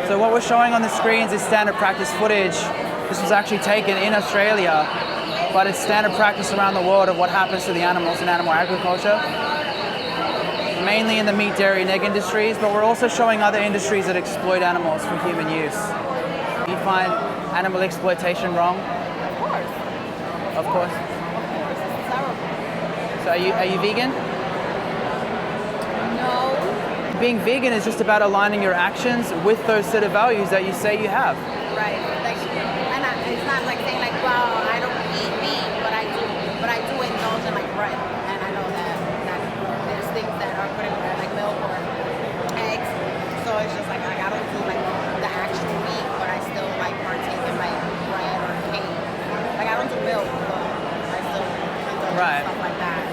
So what we're showing on the screens is standard practice footage. This was actually taken in Australia, but it's standard practice around the world of what happens to the animals in animal agriculture. Mainly in the meat, dairy, and egg industries, but we're also showing other industries that exploit animals for human use. Do you find animal exploitation wrong? Of course. Of course. It's terrible. So are you vegan? No. Being vegan is just about aligning your actions with those set of values that you say you have. Right. Like, and it's not like saying like, well, I don't eat meat, but I do indulge in like bread, and I know that there's things that are put in bread, like milk or eggs. So it's just like I don't do like the actual meat, but I still like partake in like bread or cake. Like I don't do milk, but I still indulge in stuff like that.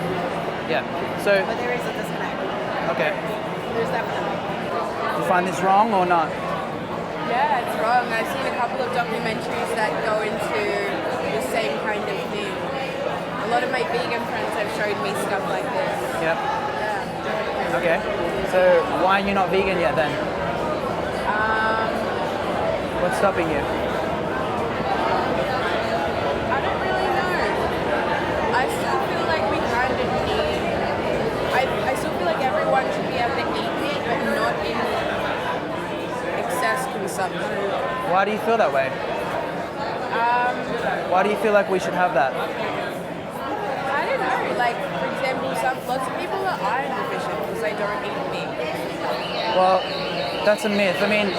Yeah. So. But there is a disconnect. Okay. There's definitely. Do you find this wrong or not? Yeah, it's wrong. I've seen a couple of documentaries that go into the same kind of thing. A lot of my vegan friends have showed me stuff like this. Yep. Yeah. Okay. So why are you not vegan yet then? What's stopping you? I don't really know. I still feel like we kind of need... I still feel like everyone should be able to eat meat, but not in excess consumption. Why do you feel that way? Why do you feel like we should have that? I don't know. Like, for example, lots of people are iron deficient because they don't eat meat. Well, that's a myth. I mean,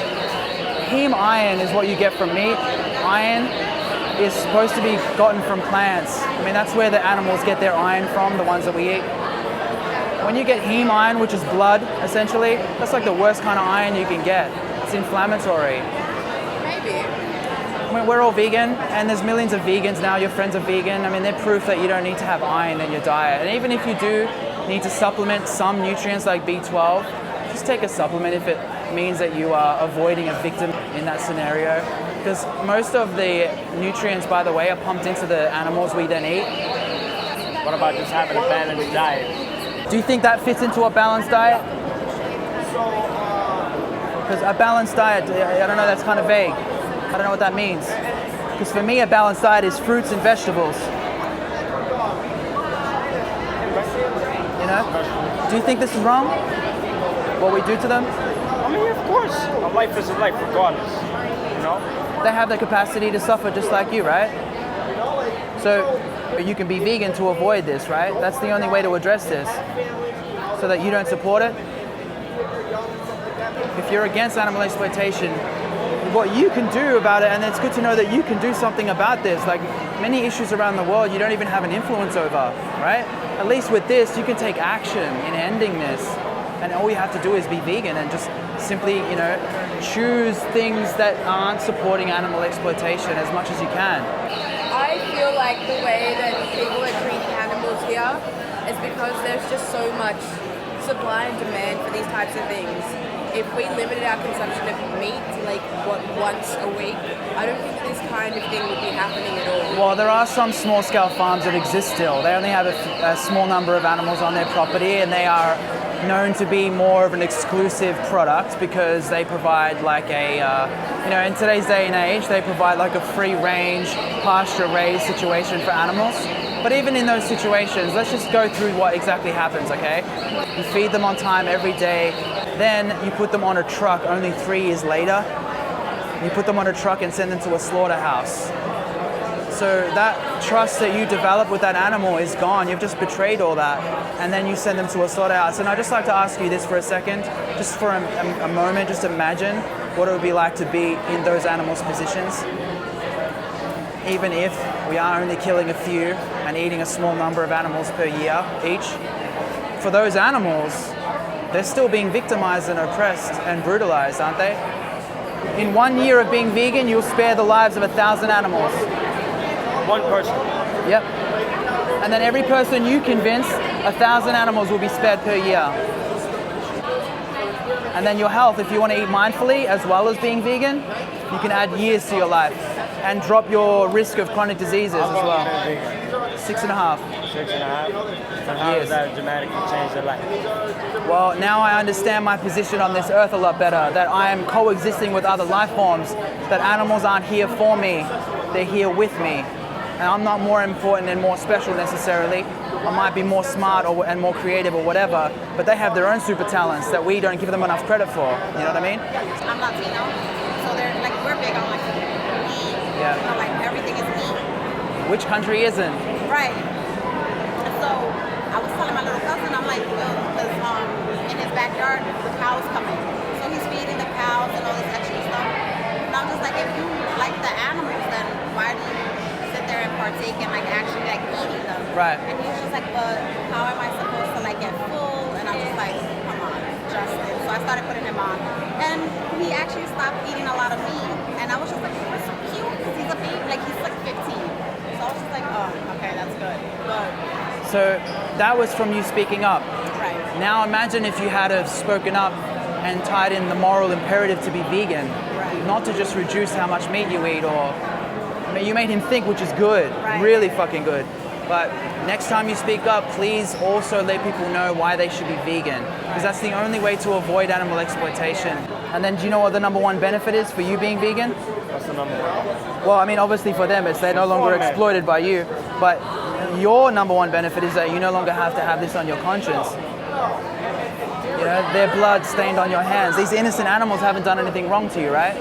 heme iron is what you get from meat. Iron is supposed to be gotten from plants. I mean, that's where the animals get their iron from, the ones that we eat. When you get heme iron, which is blood, essentially, that's like the worst kind of iron you can get. It's inflammatory. Maybe. I mean, we're all vegan, and there's millions of vegans now. Your friends are vegan. I mean, they're proof that you don't need to have iron in your diet. And even if you do need to supplement some nutrients like B12, just take a supplement if it means that you are avoiding a victim in that scenario. Because most of the nutrients, by the way, are pumped into the animals we then eat. What about just having a balanced diet? Do you think that fits into a balanced diet? Because a balanced diet, I don't know, that's kind of vague. I don't know what that means. Because for me, a balanced diet is fruits and vegetables. You know? Do you think this is wrong? What we do to them? I mean, of course. A life is a life, regardless. You know? They have the capacity to suffer just like you, right? So you can be vegan to avoid this, right? That's the only way to address this. So that you don't support it. If you're against animal exploitation, what you can do about it, and it's good to know that you can do something about this. Like many issues around the world, you don't even have an influence over, right? At least with this, you can take action in ending this. And all you have to do is be vegan and just simply, you know, choose things that aren't supporting animal exploitation as much as you can. I feel like the way that people are treating animals here is because there's just so much supply and demand for these types of things. If we limited our consumption of meat to like once a week, I don't think this kind of thing would be happening at all. Well, there are some small-scale farms that exist still. They only have a small number of animals on their property, and they are known to be more of an exclusive product because they provide like a, you know, in today's day and age, they provide like a free-range, pasture-raised situation for animals. But even in those situations, let's just go through what exactly happens, okay? You feed them on time every day, then you put them on a truck only 3 years later. You put them on a truck and send them to a slaughterhouse. So that trust that you develop with that animal is gone. You've just betrayed all that. And then you send them to a slaughterhouse. And I'd just like to ask you this for a second, just for a moment, just imagine what it would be like to be in those animals' positions. Even if we are only killing a few and eating a small number of animals per year each, for those animals, they're still being victimized and oppressed and brutalized, aren't they? In 1 year of being vegan, you'll spare the lives of 1,000 animals. One person. Yep. And then every person you convince, 1,000 animals will be spared per year. And then your health, if you want to eat mindfully as well as being vegan, you can add years to your life and drop your risk of chronic diseases as well. 6.5. 6.5. And how Yes. does that dramatically change their life? Well, now I understand my position on this earth a lot better, that I am coexisting with other life forms, that animals aren't here for me, they're here with me. And I'm not more important and more special necessarily. I might be more smart and more creative or whatever, but they have their own super talents that we don't give them enough credit for. You know what I mean? I'm Latino, so they're like, we're big on like meat. Yeah. You know, like everything is meat. Which country isn't? Right. And so I was telling my little cousin, I'm like, because in his backyard, the cows come in. So he's feeding the cows and all this extra stuff. And I'm just like, if you like the animals, then why do you sit there and partake in like actually like eating them? Right. And he's just like, but how am I supposed to like get full? And I'm just like, come on, Justin. So I started putting him on. And he actually stopped eating a lot of meat. And I was just like, you're so cute, because he's a baby, like he's like 15. So I was just like, oh, okay, that's good. But So that was from you speaking up. right. Now imagine if you had have spoken up and tied in the moral imperative to be vegan, Right. not to just reduce how much meat you eat, or I mean, you made him think, which is good, Right. really fucking good. But next time you speak up, please also let people know why they should be vegan, because that's the only way to avoid animal exploitation. And then do you know what the number one benefit is for you being vegan? What's the number one? Well, I mean, obviously for them, it's they're no longer Informant. exploited by you, but your number one benefit is that you no longer have to have this on your conscience. You know, their blood stained on your hands. These innocent animals haven't done anything wrong to you, right?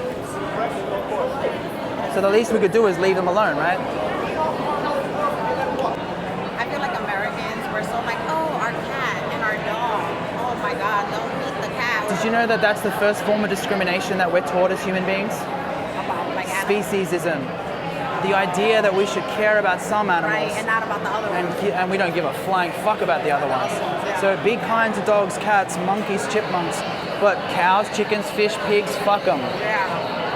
So the least we could do is leave them alone, right? I feel like Americans, we're so like, oh, our cat and our dog. Oh my God, don't meet the cat. Did you know that that's the first form of discrimination that we're taught as human beings? About like animals. Speciesism. The idea that we should care about some animals. Right, and not about the other ones. And we don't give a flying fuck about the other ones. So be kind to dogs, cats, monkeys, chipmunks, but cows, chickens, fish, pigs, fuck them. Yeah.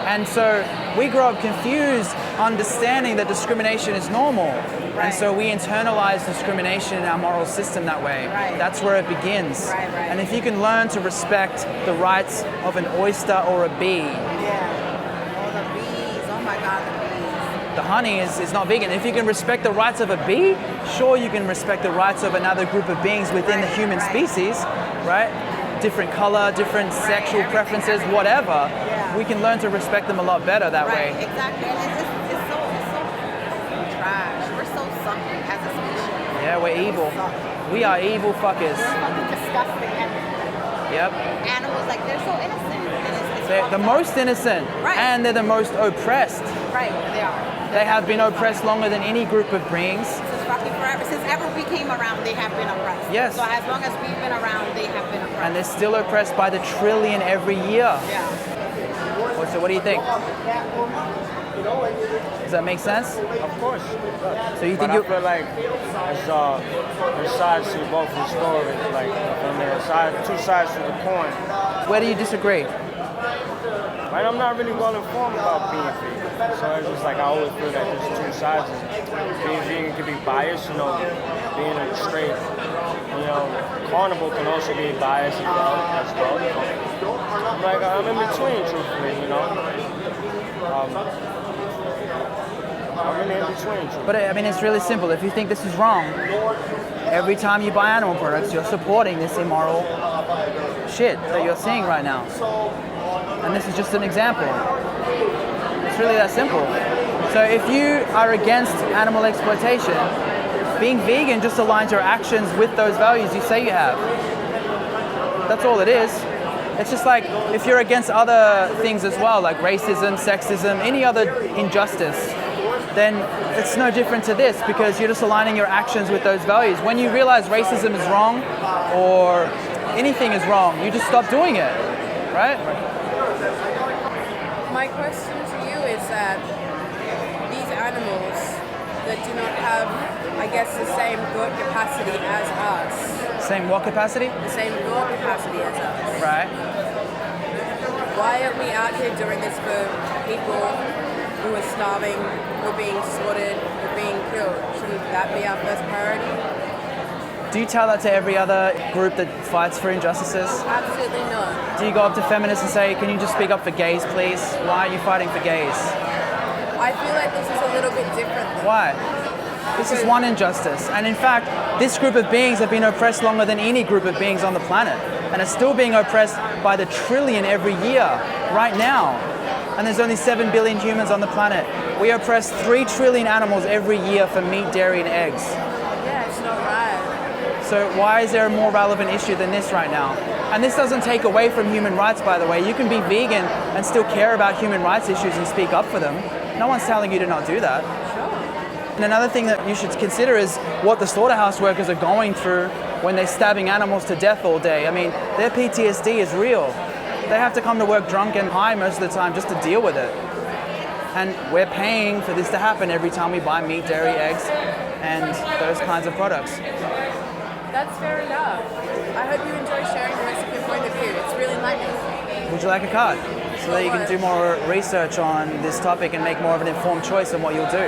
And so we grow up confused, understanding that discrimination is normal. Right. And so we internalize discrimination in our moral system that way. Right. That's where it begins. Right, right. And if you can learn to respect the rights of an oyster or a bee, Yeah. Oh, the bees. Oh my God, the bees. the honey is not vegan. If you can respect the rights of a bee, sure you can respect the rights of another group of beings within the Right, human right. species, right? Different color, different sexual everything, preferences, everything. whatever. Yeah. We can learn to respect them a lot better that Right, way. exactly. And it's so trash. We're so sucky as a species. Yeah, we're evil. We are evil fuckers. We're fucking disgusting. And Yep. animals, like, they're so innocent. And it's They're the fucked up. most innocent, Right. and they're the most oppressed. Right, they are. They have been oppressed longer than any group of beings. Since fucking forever. Since ever we came around, they have been oppressed. Yes. So as long as we've been around, they have been oppressed. And they're still oppressed by the trillion every year. Yeah. So what do you think? Does that make sense? Of course. So you But think I you feel like there's sides to both the stories. Like, two sides to the coin. where do you disagree? Right? I'm not really well informed about being vegan. So it's just like I always feel that there's two sides. Being vegan can be biased, being a straight, carnivore can also be biased as well. Like I'm in between, truthfully, I'm really in between, truthfully. But I mean, it's really simple. If you think this is wrong, every time you buy animal products, you're supporting this immoral shit that you're seeing right now. And this is just an example. It's really that simple. So if you are against animal exploitation, being vegan just aligns your actions with those values you say you have. That's all it is. It's just like if you're against other things as well, like racism, sexism, any other injustice, then it's no different to this because you're just aligning your actions with those values. When you realize racism is wrong or anything is wrong, you just stop doing it, right? My question to you is that these animals that do not have, I guess, the same thought capacity as us, Same what capacity? the same thought capacity as us, Right. why aren't we out here doing this for people who are starving, who are being slaughtered, who are being killed? Shouldn't that be our first priority? Do you tell that to every other group that fights for injustices? Absolutely not. Do you go up to feminists and say, can you just speak up for gays, please? Why are you fighting for gays? I feel like this is a little bit different. Why? This is one injustice. And in fact, this group of beings have been oppressed longer than any group of beings on the planet. And are still being oppressed by the trillion every year, right now. And there's only 7 billion humans on the planet. We oppress 3 trillion animals every year for meat, dairy, and eggs. Yeah, it's not right. So why is there a more relevant issue than this right now? And this doesn't take away from human rights, by the way. You can be vegan and still care about human rights issues and speak up for them. No one's telling you to not do that. And another thing that you should consider is what the slaughterhouse workers are going through when they're stabbing animals to death all day. I mean, their PTSD is real. They have to come to work drunk and high most of the time just to deal with it. And we're paying for this to happen every time we buy meat, dairy, eggs, and those kinds of products. That's fair enough. I hope you enjoy sharing the rest of your point of view. It's really enlightening. Would you like a card? So that you can do more research on this topic and make more of an informed choice on what you'll do.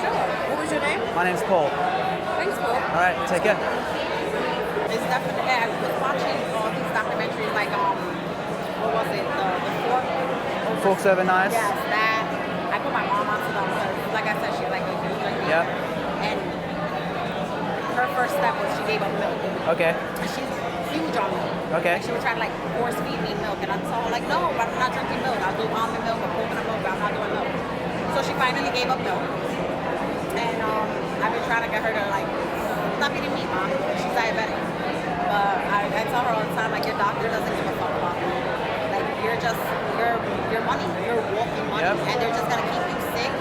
Sure. What was your name? My name's Paul. Thanks, Paul. All right, take care. It's definitely, I was watching all these documentaries like, what was it, the Forks Over Knives? Yes, that. I put my mom onto them because, like I said, she's like a huge junkie. Yeah. And her first step was she gave up milk. Okay. She's huge on milk. Okay. She would try to like force feed me milk, and I'm so like, no, I'm not drinking milk. I'll do almond milk or coconut milk, but I'm not doing milk. So she finally gave up milk. And I've been trying to get her to like, stop eating meat, mom. She's diabetic. But I tell her all the time, like, your doctor doesn't give a fuck about you. Like, you're just, you're money. You're walking money. Yep. And they're just going to keep you sick,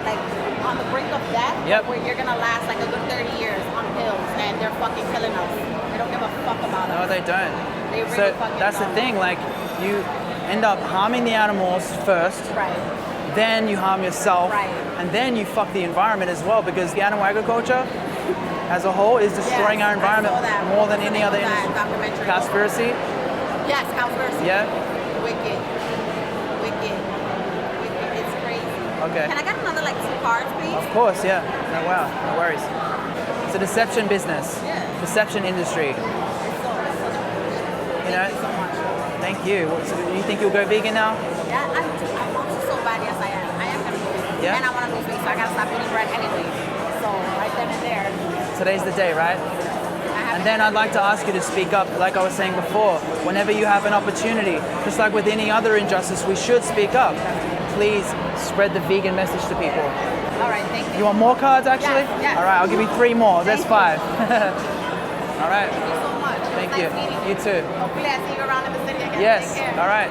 like, on the brink of death, Yep. where you're going to last, like, a good 30 years on pills, and they're fucking killing us. They don't give a fuck about us. No, they don't. They really So fucking that's the don't. thing, like, you end up harming the animals first, Right. then you harm yourself, Right. and then you fuck the environment as well, because the animal agriculture as a whole is destroying Yes, our environment I saw that. more than any other That industry. documentary. Cowspiracy? Yes, cowspiracy. Yeah? Wicked. It's crazy. Okay. Can I get another like 2 cards, please? Of course, yeah. No, wow, no worries. It's a deception business. Yeah. Deception industry. It's so You know? Thank you so much. Thank you. So you think you'll go vegan now? Yeah, I want to so bad. Yes, I am. I am gonna do it. Yeah? And I want to lose weight, so I gotta stop eating bread anyway. So right then and there, Today's the day, right? I have. And then I'd like to ask you to speak up, like I was saying before. Whenever you have an opportunity, just like with any other injustice, we should speak up. Please spread the vegan message to people. All right, thank you. You want more cards, actually? Yes, yes. All right, I'll give you 3 more. That's Thank 5. All right. Thank you so much. It was Thank nice you. meeting You too. Hopefully, I see you around in the city again. Yes. Take care. All right.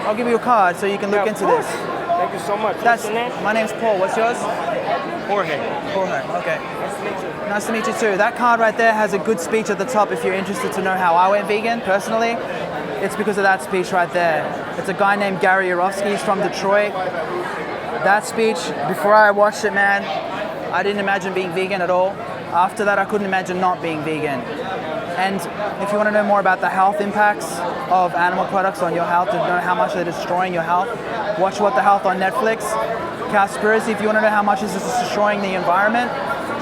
I'll give you a card so you can look Yeah, into of course. this. Thank you so much. That's What's your name? my name's Paul. What's yours? Jorge. Jorge. Okay. Nice to meet you. Nice to meet you too. That card right there has a good speech at the top if you're interested to know how I went vegan personally. It's because of that speech right there. It's a guy named Gary Yourofsky. He's from Detroit. That speech, before I watched it, man, I didn't imagine being vegan at all. After that, I couldn't imagine not being vegan. And if you want to know more about the health impacts of animal products on your health, to know how much they're destroying your health, watch What the Health on Netflix. Cowspiracy, if you want to know how much this is destroying the environment,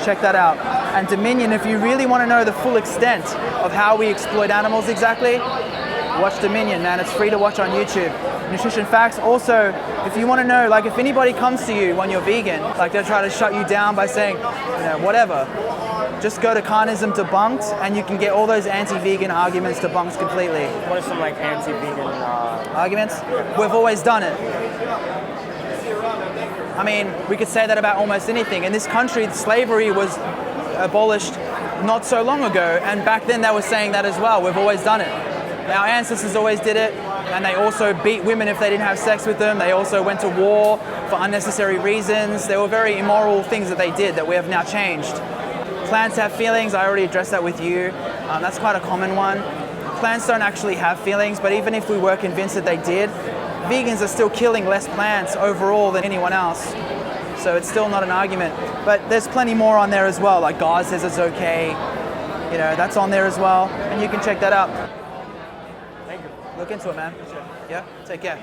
check that out. And Dominion, if you really want to know the full extent of how we exploit animals exactly, watch Dominion, man. It's free to watch on YouTube. Nutrition Facts. Also, if you want to know, like, if anybody comes to you when you're vegan, like they're trying to shut you down by saying, you know, whatever, just go to Carnism Debunked, and you can get all those anti-vegan arguments debunked completely. What are some like anti-vegan Arguments? We've always done it. I mean, we could say that about almost anything. In this country, slavery was abolished not so long ago, and back then they were saying that as well. We've always done it. Our ancestors always did it, and they also beat women if they didn't have sex with them. They also went to war for unnecessary reasons. There were very immoral things that they did that we have now changed. Plants have feelings. I already addressed that with you. That's quite a common one. Plants don't actually have feelings, but even if we were convinced that they did, vegans are still killing less plants overall than anyone else. So it's still not an argument. But there's plenty more on there as well, like God says it's okay. You know, that's on there as well, and you can check that out. Thank you. Look into it, man. Yeah, take care.